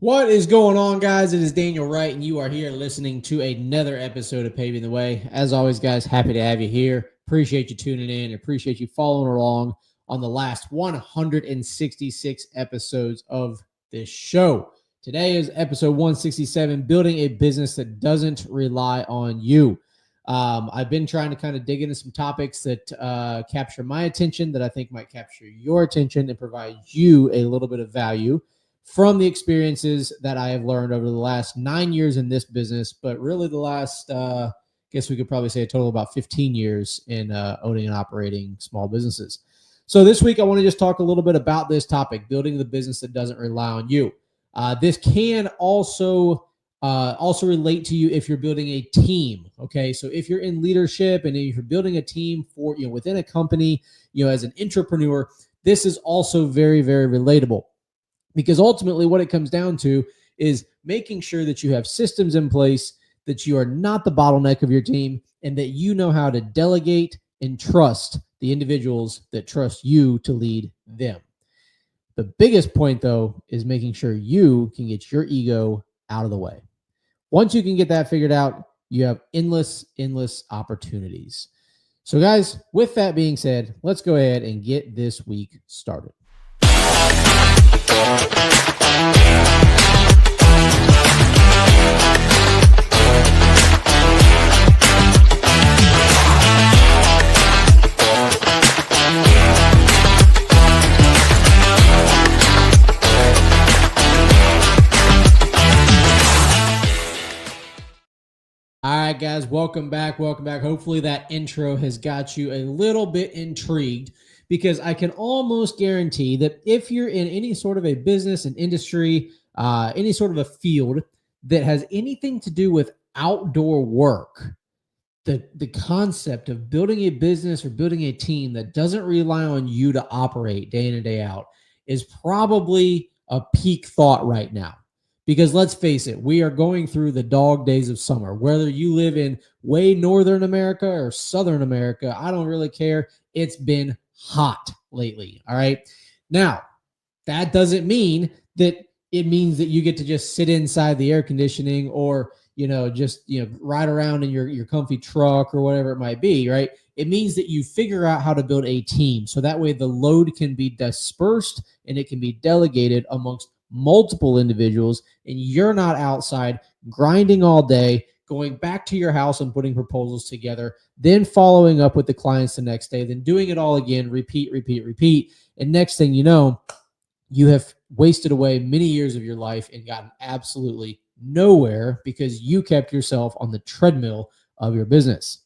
What is going on, guys? It is Daniel Wright, and you are here listening to another episode of Paving the Way. As always, guys, happy to have you here. Appreciate you tuning in. Appreciate you following along on the last 166 episodes of this show. Today is episode 167, Building a Business That Doesn't Rely on You. I've been trying to kind of dig into some topics that capture my attention, that I think might capture your attention and provide you a little bit of value from the experiences that I have learned over the last 9 years in this business, but really the last, guess we could probably say a total of about 15 years in owning and operating small businesses. So this week, I want to just talk a little bit about this topic, building the business that doesn't rely on you. This can also relate to you if you're building a team. Okay, so if you're in leadership and if you're building a team for within a company, as an entrepreneur, this is also very, very relatable. Because ultimately what it comes down to is making sure that you have systems in place, that you are not the bottleneck of your team, and that you know how to delegate and trust the individuals that trust you to lead them. The biggest point, though, is making sure you can get your ego out of the way. Once you can get that figured out, you have endless opportunities. So guys, with that being said, let's go ahead and get this week started. All right, guys, welcome back. Hopefully that intro has got you a little bit intrigued, because I can almost guarantee that if you're in any sort of a business, an industry, any sort of a field that has anything to do with outdoor work, the concept of building a business or building a team that doesn't rely on you to operate day in and day out is probably a peak thought right now. Because let's face it, we are going through the dog days of summer. Whether you live in way northern America or southern America, I don't really care. It's been hot lately. All right. Now, that doesn't mean that it means that you get to just sit inside the air conditioning or, just, ride around in your comfy truck or whatever it might be. Right. It means that you figure out how to build a team. So that way the load can be dispersed and it can be delegated amongst multiple individuals, and you're not outside grinding all day, going back to your house and putting proposals together, then following up with the clients the next day, then doing it all again, repeat. And next thing you know, you have wasted away many years of your life and gotten absolutely nowhere because you kept yourself on the treadmill of your business.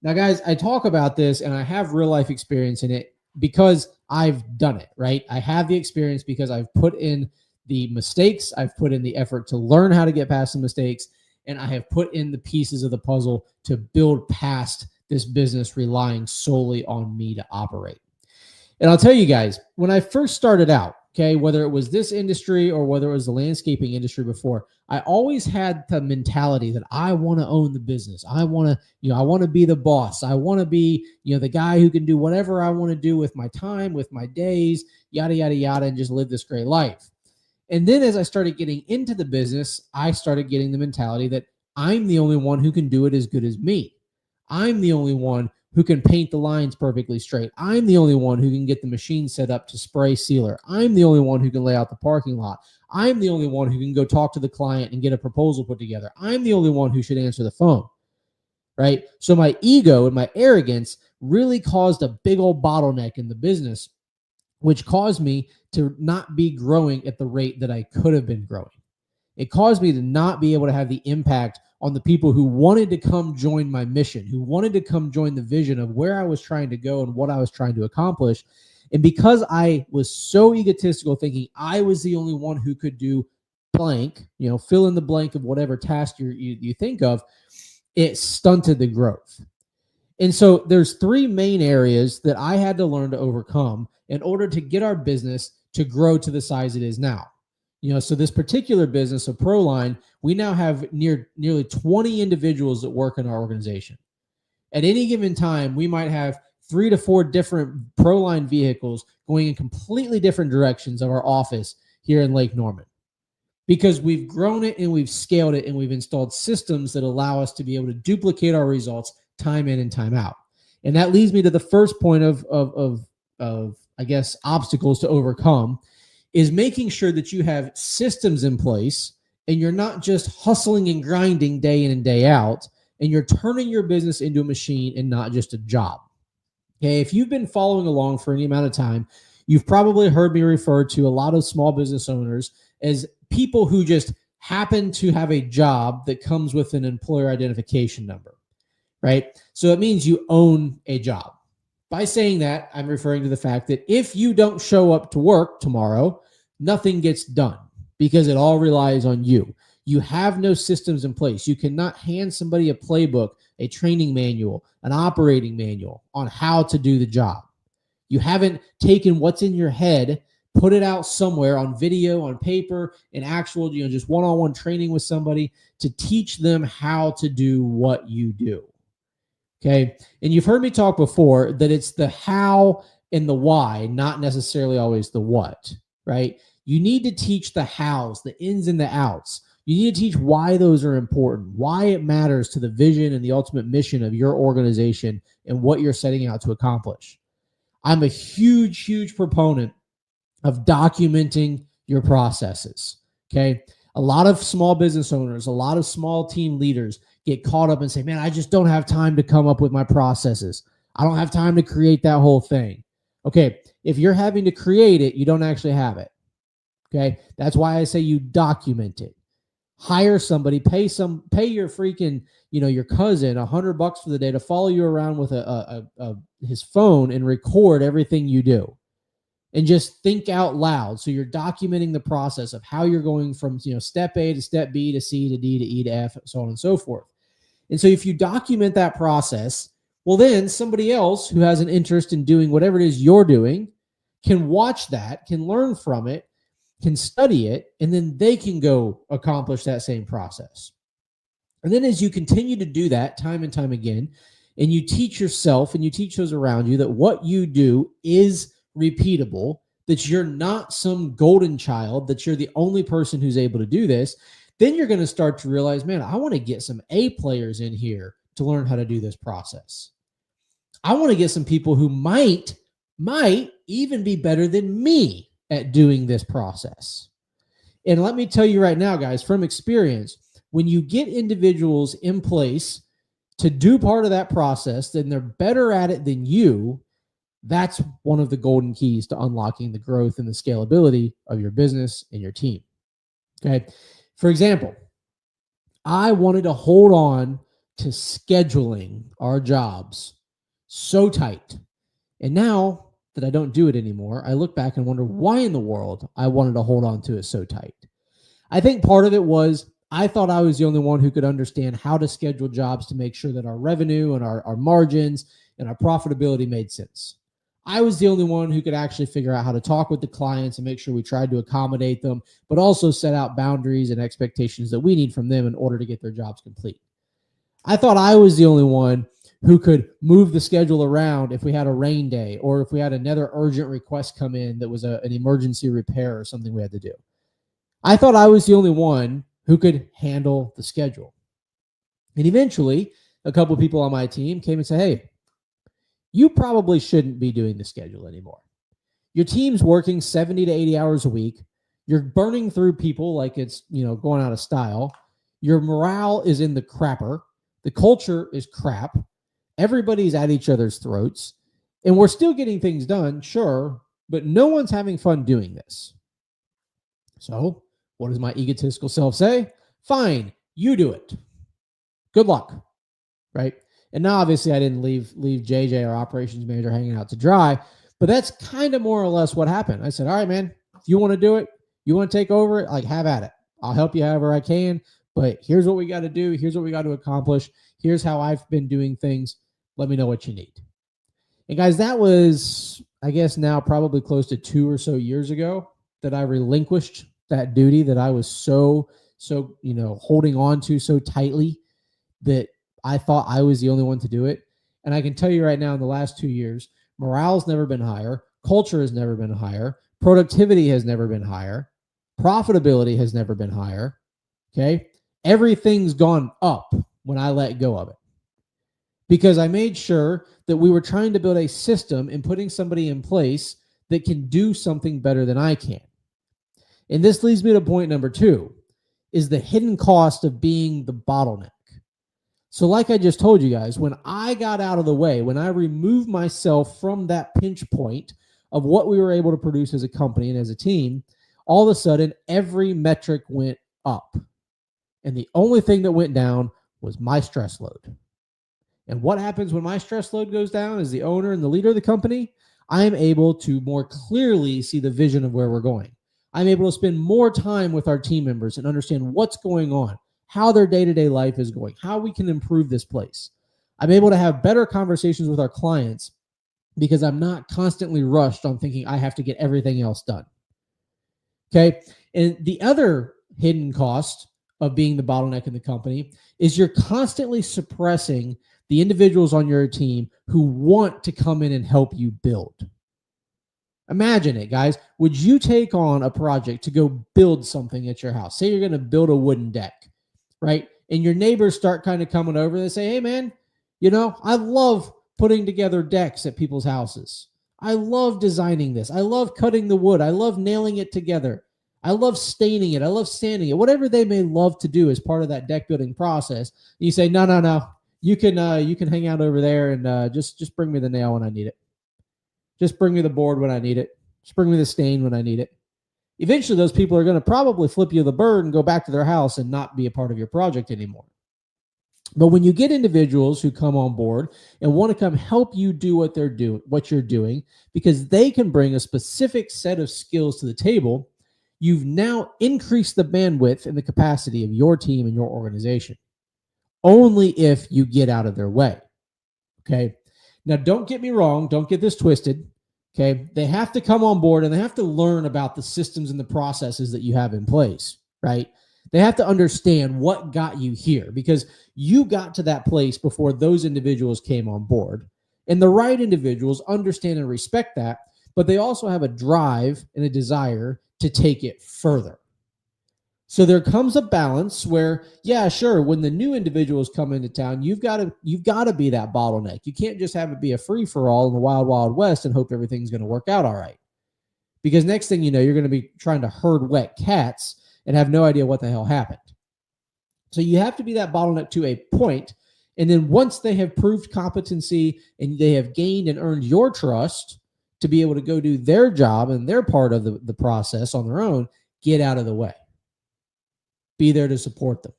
Now, guys, I talk about this and I have real life experience in it because I've done it, right? I have the experience because I've put in the mistakes, I've put in the effort to learn how to get past the mistakes, and I have put in the pieces of the puzzle to build past this business relying solely on me to operate. And I'll tell you guys, when I first started out, okay, whether it was this industry or whether it was the landscaping industry before, I always had the mentality that I want to own the business. I want to be the boss. I want to be, the guy who can do whatever I want to do with my time, with my days, yada, yada, yada, and just live this great life. And then as I started getting into the business, I started getting the mentality that I'm the only one who can do it as good as me. I'm the only one who can paint the lines perfectly straight. I'm the only one who can get the machine set up to spray sealer. I'm the only one who can lay out the parking lot. I'm the only one who can go talk to the client and get a proposal put together. I'm the only one who should answer the phone, right? So my ego and my arrogance really caused a big old bottleneck in the business, which caused me to not be growing at the rate that I could have been growing. It caused me to not be able to have the impact on the people who wanted to come join my mission, who wanted to come join the vision of where I was trying to go and what I was trying to accomplish. And because I was so egotistical, thinking I was the only one who could do blank, fill in the blank of whatever task you think of, it stunted the growth. And so there's three main areas that I had to learn to overcome in order to get our business to grow to the size it is now. So this particular business of Proline, we now have nearly 20 individuals that work in our organization. At any given time, we might have 3 to 4 different Proline vehicles going in completely different directions of our office here in Lake Norman. because we've grown it and we've scaled it and we've installed systems that allow us to be able to duplicate our results time in and time out. And that leads me to the first point of I guess, obstacles to overcome, is making sure that you have systems in place and you're not just hustling and grinding day in and day out, and you're turning your business into a machine and not just a job. Okay, if you've been following along for any amount of time, you've probably heard me refer to a lot of small business owners as people who just happen to have a job that comes with an employer identification number, right? So it means you own a job. By saying that, I'm referring to the fact that if you don't show up to work tomorrow, nothing gets done because it all relies on you. You have no systems in place. You cannot hand somebody a playbook, a training manual, an operating manual on how to do the job. You haven't taken what's in your head, put it out somewhere on video, on paper, in actual, just one-on-one training with somebody to teach them how to do what you do. Okay. And you've heard me talk before that it's the how and the why, not necessarily always the what, right? You need to teach the hows, the ins and the outs. You need to teach why those are important, why it matters to the vision and the ultimate mission of your organization and what you're setting out to accomplish. I'm a huge, huge proponent of documenting your processes. Okay. A lot of small business owners, a lot of small team leaders get caught up and say, man, I just don't have time to come up with my processes. I don't have time to create that whole thing. Okay. If you're having to create it, you don't actually have it. Okay. That's why I say you document it. Hire somebody, pay your freaking, your cousin $100 for the day to follow you around with his phone and record everything you do. And just think out loud. So you're documenting the process of how you're going from, step A to step B to C to D to E to F, so on and so forth. And so if you document that process, well, then somebody else who has an interest in doing whatever it is you're doing can watch that, can learn from it, can study it, and then they can go accomplish that same process. And then as you continue to do that time and time again, and you teach yourself and you teach those around you that what you do is repeatable, that you're not some golden child, that you're the only person who's able to do this, then you're going to start to realize, man, I want to get some A players in here to learn how to do this process. I want to get some people who might even be better than me at doing this process. And let me tell you right now, guys, from experience, when you get individuals in place to do part of that process, then they're better at it than you. That's one of the golden keys to unlocking the growth and the scalability of your business and your team. Okay. For example, I wanted to hold on to scheduling our jobs so tight. And now that I don't do it anymore, I look back and wonder why in the world I wanted to hold on to it so tight. I think part of it was I thought I was the only one who could understand how to schedule jobs to make sure that our revenue and our margins and our profitability made sense. I was the only one who could actually figure out how to talk with the clients and make sure we tried to accommodate them, but also set out boundaries and expectations that we need from them in order to get their jobs complete. I thought I was the only one who could move the schedule around if we had a rain day or if we had another urgent request come in that was an emergency repair or something we had to do. I thought I was the only one who could handle the schedule. And eventually, a couple of people on my team came and said, hey, you probably shouldn't be doing the schedule anymore. Your team's working 70 to 80 hours a week. You're burning through people like it's, going out of style. Your morale is in the crapper. The culture is crap. Everybody's at each other's throats. And we're still getting things done, sure, but no one's having fun doing this. So what does my egotistical self say? Fine, you do it. Good luck, right? And now, obviously, I didn't leave JJ, our operations manager, hanging out to dry, but that's kind of more or less what happened. I said, all right, man, if you want to do it, you want to take over it, have at it. I'll help you however I can, but here's what we got to do. Here's what we got to accomplish. Here's how I've been doing things. Let me know what you need. And guys, that was, I guess now probably close to 2 or so years ago that I relinquished that duty that I was so holding on to so tightly that I thought I was the only one to do it. And I can tell you right now, in the last 2 years, morale's never been higher. Culture has never been higher. Productivity has never been higher. Profitability has never been higher. Okay. Everything's gone up when I let go of it, because I made sure that we were trying to build a system and putting somebody in place that can do something better than I can. And this leads me to point number 2, is the hidden cost of being the bottleneck. So like I just told you guys, when I got out of the way, when I removed myself from that pinch point of what we were able to produce as a company and as a team, all of a sudden, every metric went up. And the only thing that went down was my stress load. And what happens when my stress load goes down as the owner and the leader of the company? I am able to more clearly see the vision of where we're going. I'm able to spend more time with our team members and understand what's going on, how their day-to-day life is going, how we can improve this place. I'm able to have better conversations with our clients because I'm not constantly rushed on thinking I have to get everything else done. Okay. And the other hidden cost of being the bottleneck in the company is you're constantly suppressing the individuals on your team who want to come in and help you build. Imagine it, guys. Would you take on a project to go build something at your house? Say you're going to build a wooden deck, right? And your neighbors start kind of coming over. They say, hey, man, I love putting together decks at people's houses. I love designing this. I love cutting the wood. I love nailing it together. I love staining it. I love sanding it. Whatever they may love to do as part of that deck building process. You say, no. You can hang out over there and just bring me the nail when I need it. Just bring me the board when I need it. Just bring me the stain when I need it. Eventually, those people are going to probably flip you the bird and go back to their house and not be a part of your project anymore. But when you get individuals who come on board and want to come help you do what you're doing, because they can bring a specific set of skills to the table, you've now increased the bandwidth and the capacity of your team and your organization. Only if you get out of their way. Okay. Now, don't get me wrong. Don't get this twisted. Okay. They have to come on board and they have to learn about the systems and the processes that you have in place, right? They have to understand what got you here, because you got to that place before those individuals came on board. And the right individuals understand and respect that, but they also have a drive and a desire to take it further. So there comes a balance where, yeah, sure, when the new individuals come into town, you've got to be that bottleneck. You can't just have it be a free-for-all in the wild, wild west and hope everything's going to work out all right. Because next thing you know, you're going to be trying to herd wet cats and have no idea what the hell happened. So you have to be that bottleneck to a point, and then once they have proved competency and they have gained and earned your trust to be able to go do their job and their part of the process on their own, get out of the way. Be there to support them.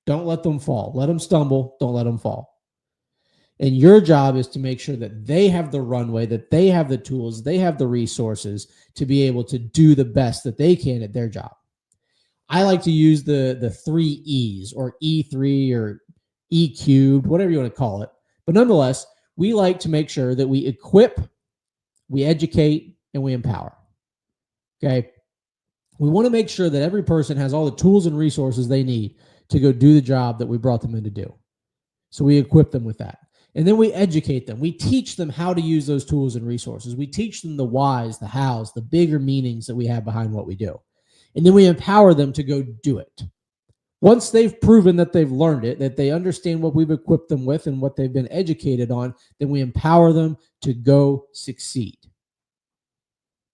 Don't let them fall. Let them stumble. Don't let them fall. And your job is to make sure that they have the runway, that they have the tools, they have the resources to be able to do the best that they can at their job. I like to use the 3 E's, or E3 or E cubed, whatever you want to call it. But nonetheless, we like to make sure that we equip, we educate, and we empower. Okay. We want to make sure that every person has all the tools and resources they need to go do the job that we brought them in to do. So we equip them with that. And then we educate them. We teach them how to use those tools and resources. We teach them the whys, the hows, the bigger meanings that we have behind what we do. And then we empower them to go do it. Once they've proven that they've learned it, that they understand what we've equipped them with and what they've been educated on, then we empower them to go succeed.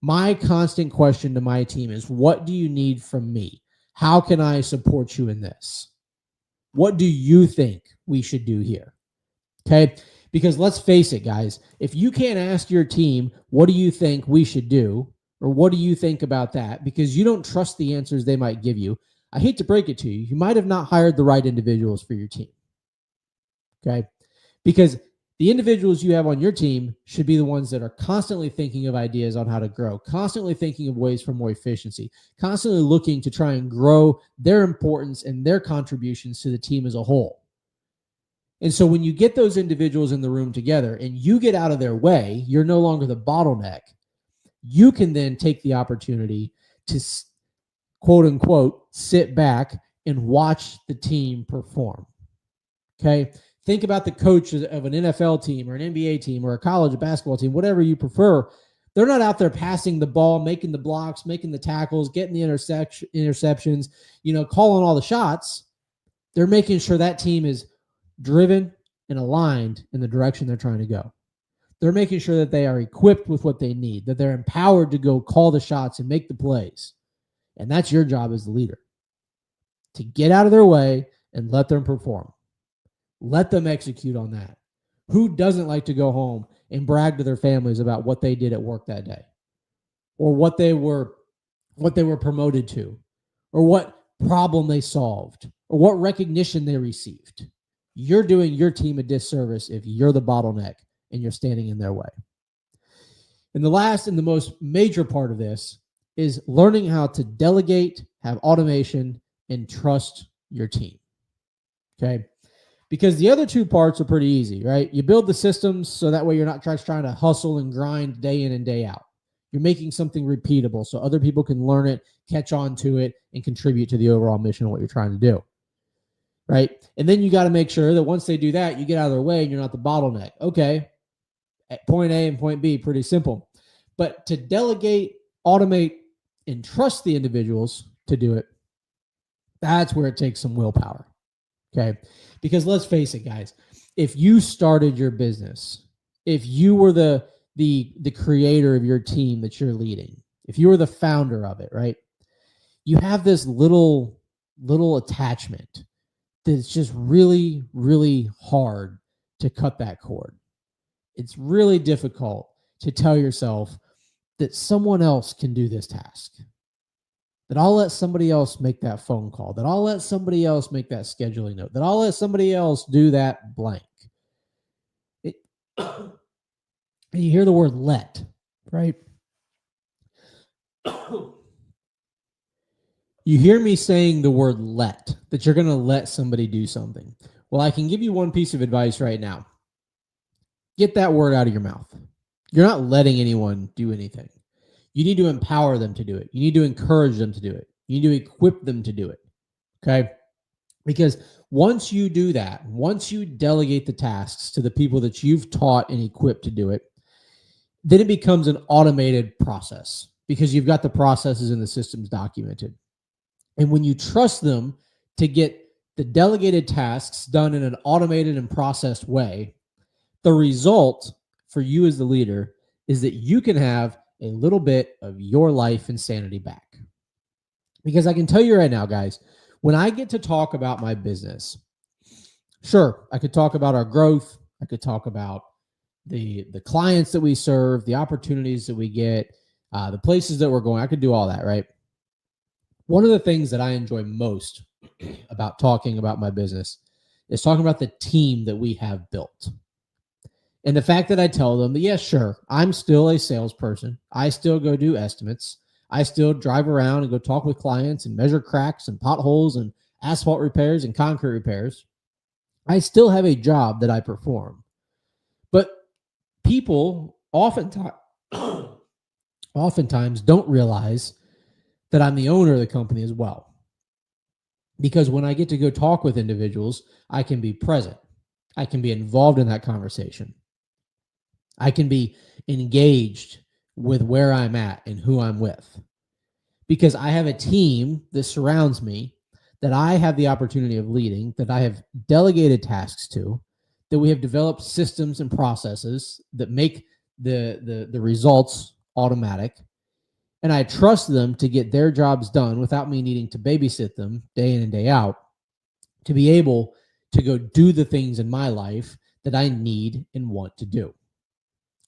My constant question to my team is, what do you need from me? How can I support you in this? What do you think we should do here? Okay? Because let's face it, guys, if you can't ask your team, what do you think we should do? Or what do you think about that? Because you don't trust the answers they might give you. I hate to break it to you. You might have not hired the right individuals for your team. Okay? Because the individuals you have on your team should be the ones that are constantly thinking of ideas on how to grow, constantly thinking of ways for more efficiency, constantly looking to try and grow their importance and their contributions to the team as a whole. And so when you get those individuals in the room together and you get out of their way, you're no longer the bottleneck. You can then take the opportunity to, quote unquote, sit back and watch the team perform. Okay? Think about the coach of an NFL team or an NBA team or a college basketball team, whatever you prefer. They're not out there passing the ball, making the blocks, making the tackles, getting the interceptions, calling all the shots. They're making sure that team is driven and aligned in the direction they're trying to go. They're making sure that they are equipped with what they need, that they're empowered to go call the shots and make the plays. And that's your job as the leader, to get out of their way and let them perform. Let them execute on that. Who doesn't like to go home and brag to their families about what they did at work that day, or what they were promoted to, or what problem they solved, or what recognition they received? You're doing your team a disservice if you're the bottleneck and you're standing in their way. And the last and the most major part of this is learning how to delegate, have automation, and trust your team. Okay? Because the other two parts are pretty easy, right? You build the systems so that way you're not trying to hustle and grind day in and day out. You're making something repeatable so other people can learn it, catch on to it, and contribute to the overall mission of what you're trying to do, right? And then you got to make sure that once they do that, you get out of their way and you're not the bottleneck. Okay, at point A and point B, pretty simple. But to delegate, automate, and trust the individuals to do it, that's where it takes some willpower. Okay, because let's face it, guys, if you started your business, if you were the creator of your team that you're leading, if you were the founder of it, right, you have this little attachment that's just really, really hard to cut that cord. It's really difficult to tell yourself that someone else can do this task, that I'll let somebody else make that phone call, that I'll let somebody else make that scheduling note, that I'll let somebody else do that blank. And you hear the word let, right? You hear me saying the word let, that you're going to let somebody do something. Well, I can give you one piece of advice right now. Get that word out of your mouth. You're not letting anyone do anything. You need to empower them to do it. You need to encourage them to do it. You need to equip them to do it. Okay? Because once you do that, once you delegate the tasks to the people that you've taught and equipped to do it, then it becomes an automated process because you've got the processes and the systems documented. And when you trust them to get the delegated tasks done in an automated and processed way, the result for you as the leader is that you can have a little bit of your life and sanity back. Because I can tell you right now, guys, when I get to talk about my business, sure, I could talk about our growth. I could talk about the clients that we serve, the opportunities that we get, the places that we're going. I could do all that, right? One of the things that I enjoy most about talking about my business is talking about the team that we have built. And the fact that I tell them that, yes, sure, I'm still a salesperson. I still go do estimates. I still drive around and go talk with clients and measure cracks and potholes and asphalt repairs and concrete repairs. I still have a job that I perform. But people oftentimes don't realize that I'm the owner of the company as well. Because when I get to go talk with individuals, I can be present. I can be involved in that conversation. I can be engaged with where I'm at and who I'm with. Because I have a team that surrounds me, that I have the opportunity of leading, that I have delegated tasks to, that we have developed systems and processes that make the results automatic. And I trust them to get their jobs done without me needing to babysit them day in and day out, to be able to go do the things in my life that I need and want to do.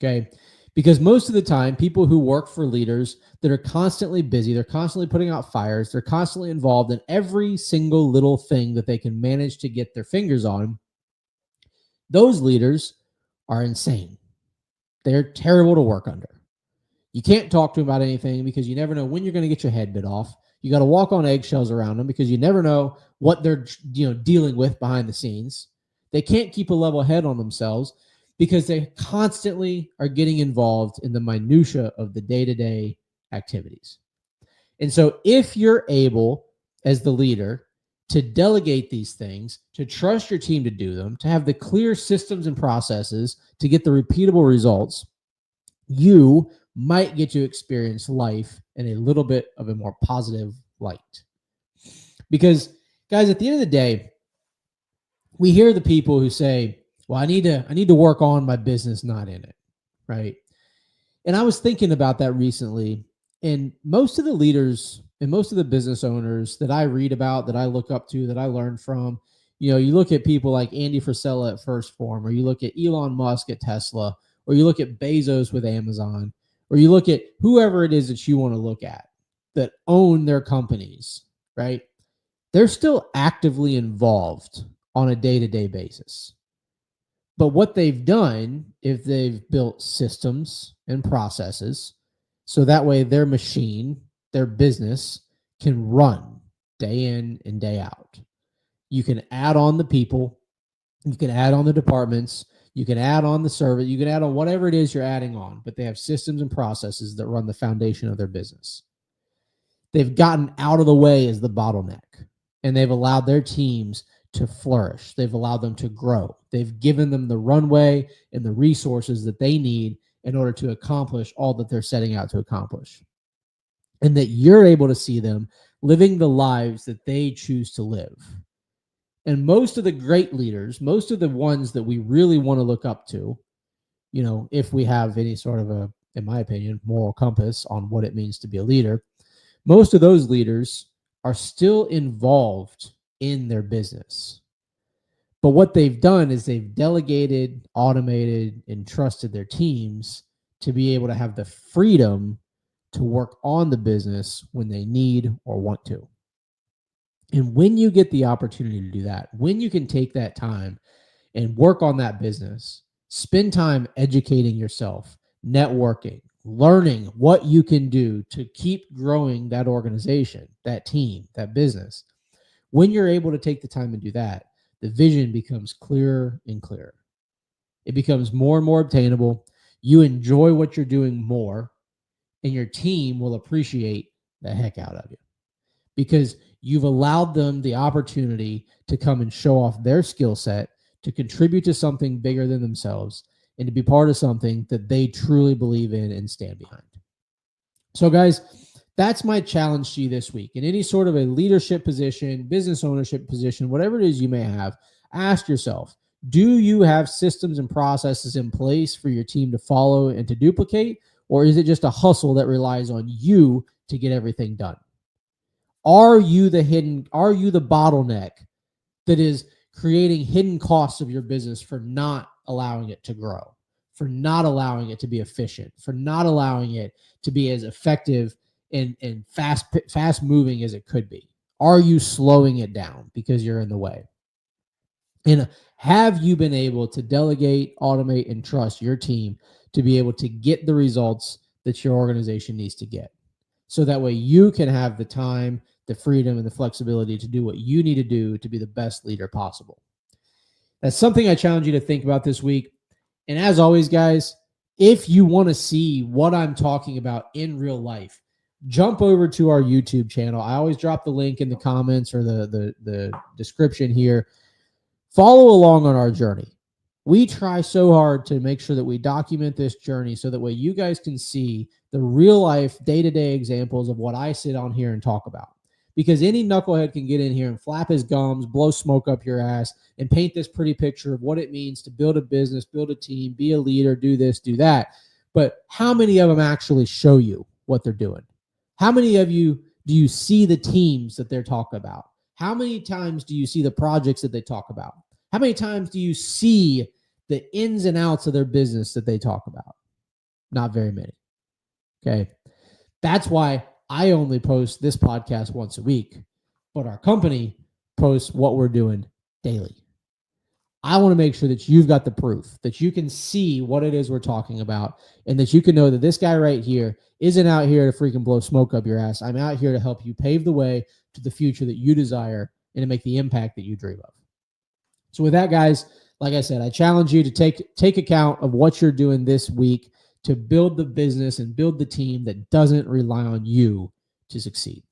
Okay? Because most of the time, people who work for leaders that are constantly busy, they're constantly putting out fires, they're constantly involved in every single little thing that they can manage to get their fingers on, those leaders are insane. They're terrible to work under. You can't talk to them about anything because you never know when you're going to get your head bit off. You got to walk on eggshells around them because you never know what they're dealing with behind the scenes. They can't keep a level head on themselves because they constantly are getting involved in the minutia of the day-to-day activities. And so if you're able, as the leader, to delegate these things, to trust your team to do them, to have the clear systems and processes to get the repeatable results, you might get to experience life in a little bit of a more positive light. Because, guys, at the end of the day, we hear the people who say, well, I need to work on my business, not in it, right? And I was thinking about that recently, and most of the leaders and most of the business owners that I read about, that I look up to, that I learn from, you look at people like Andy Frisella at First Form, or you look at Elon Musk at Tesla, or you look at Bezos with Amazon, or you look at whoever it is that you want to look at that own their companies, right? They're still actively involved on a day-to-day basis. But what they've done, if they've built systems and processes, so that way their machine, their business, can run day in and day out. You can add on the people, you can add on the departments, you can add on the service, you can add on whatever it is you're adding on, but they have systems and processes that run the foundation of their business. They've gotten out of the way as the bottleneck, and they've allowed their teams to flourish. They've allowed them to grow. They've given them the runway and the resources that they need in order to accomplish all that they're setting out to accomplish. And that you're able to see them living the lives that they choose to live. And most of the great leaders, most of the ones that we really want to look up to, if we have any sort of a, in my opinion, moral compass on what it means to be a leader, most of those leaders are still involved in their business. But what they've done is they've delegated, automated, and trusted their teams to be able to have the freedom to work on the business when they need or want to. And when you get the opportunity to do that, when you can take that time and work on that business, spend time educating yourself, networking, learning what you can do to keep growing that organization, that team, that business. When you're able to take the time and do that, the vision becomes clearer and clearer. It becomes more and more obtainable. You enjoy what you're doing more, and your team will appreciate the heck out of you because you've allowed them the opportunity to come and show off their skill set, to contribute to something bigger than themselves, and to be part of something that they truly believe in and stand behind. So, guys, that's my challenge to you this week. In any sort of a leadership position, business ownership position, whatever it is you may have, ask yourself, do you have systems and processes in place for your team to follow and to duplicate? Or is it just a hustle that relies on you to get everything done? Are you the bottleneck that is creating hidden costs of your business for not allowing it to grow, for not allowing it to be efficient, for not allowing it to be as effective and fast moving as it could be? Are you slowing it down because you're in the way? And have you been able to delegate, automate, and trust your team to be able to get the results that your organization needs to get? So that way you can have the time, the freedom, and the flexibility to do what you need to do to be the best leader possible. That's something I challenge you to think about this week. And as always, guys, if you want to see what I'm talking about in real life, jump over to our YouTube channel. I always drop the link in the comments or the description here. Follow along on our journey. We try so hard to make sure that we document this journey so that way you guys can see the real life day-to-day examples of what I sit on here and talk about. Because any knucklehead can get in here and flap his gums, blow smoke up your ass, and paint this pretty picture of what it means to build a business, build a team, be a leader, do this, do that. But how many of them actually show you what they're doing? How many of you do you see the teams that they're talking about? How many times do you see the projects that they talk about? How many times do you see the ins and outs of their business that they talk about? Not very many. Okay. That's why I only post this podcast once a week, but our company posts what we're doing daily. I want to make sure that you've got the proof, that you can see what it is we're talking about, and that you can know that this guy right here isn't out here to freaking blow smoke up your ass. I'm out here to help you pave the way to the future that you desire and to make the impact that you dream of. So with that, guys, like I said, I challenge you to take account of what you're doing this week to build the business and build the team that doesn't rely on you to succeed.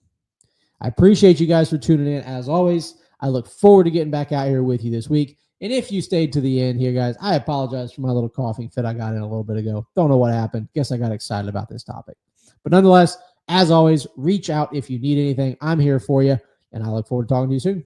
I appreciate you guys for tuning in. As always, I look forward to getting back out here with you this week. And if you stayed to the end here, guys, I apologize for my little coughing fit I got in a little bit ago. Don't know what happened. Guess I got excited about this topic. But nonetheless, as always, reach out if you need anything. I'm here for you, and I look forward to talking to you soon.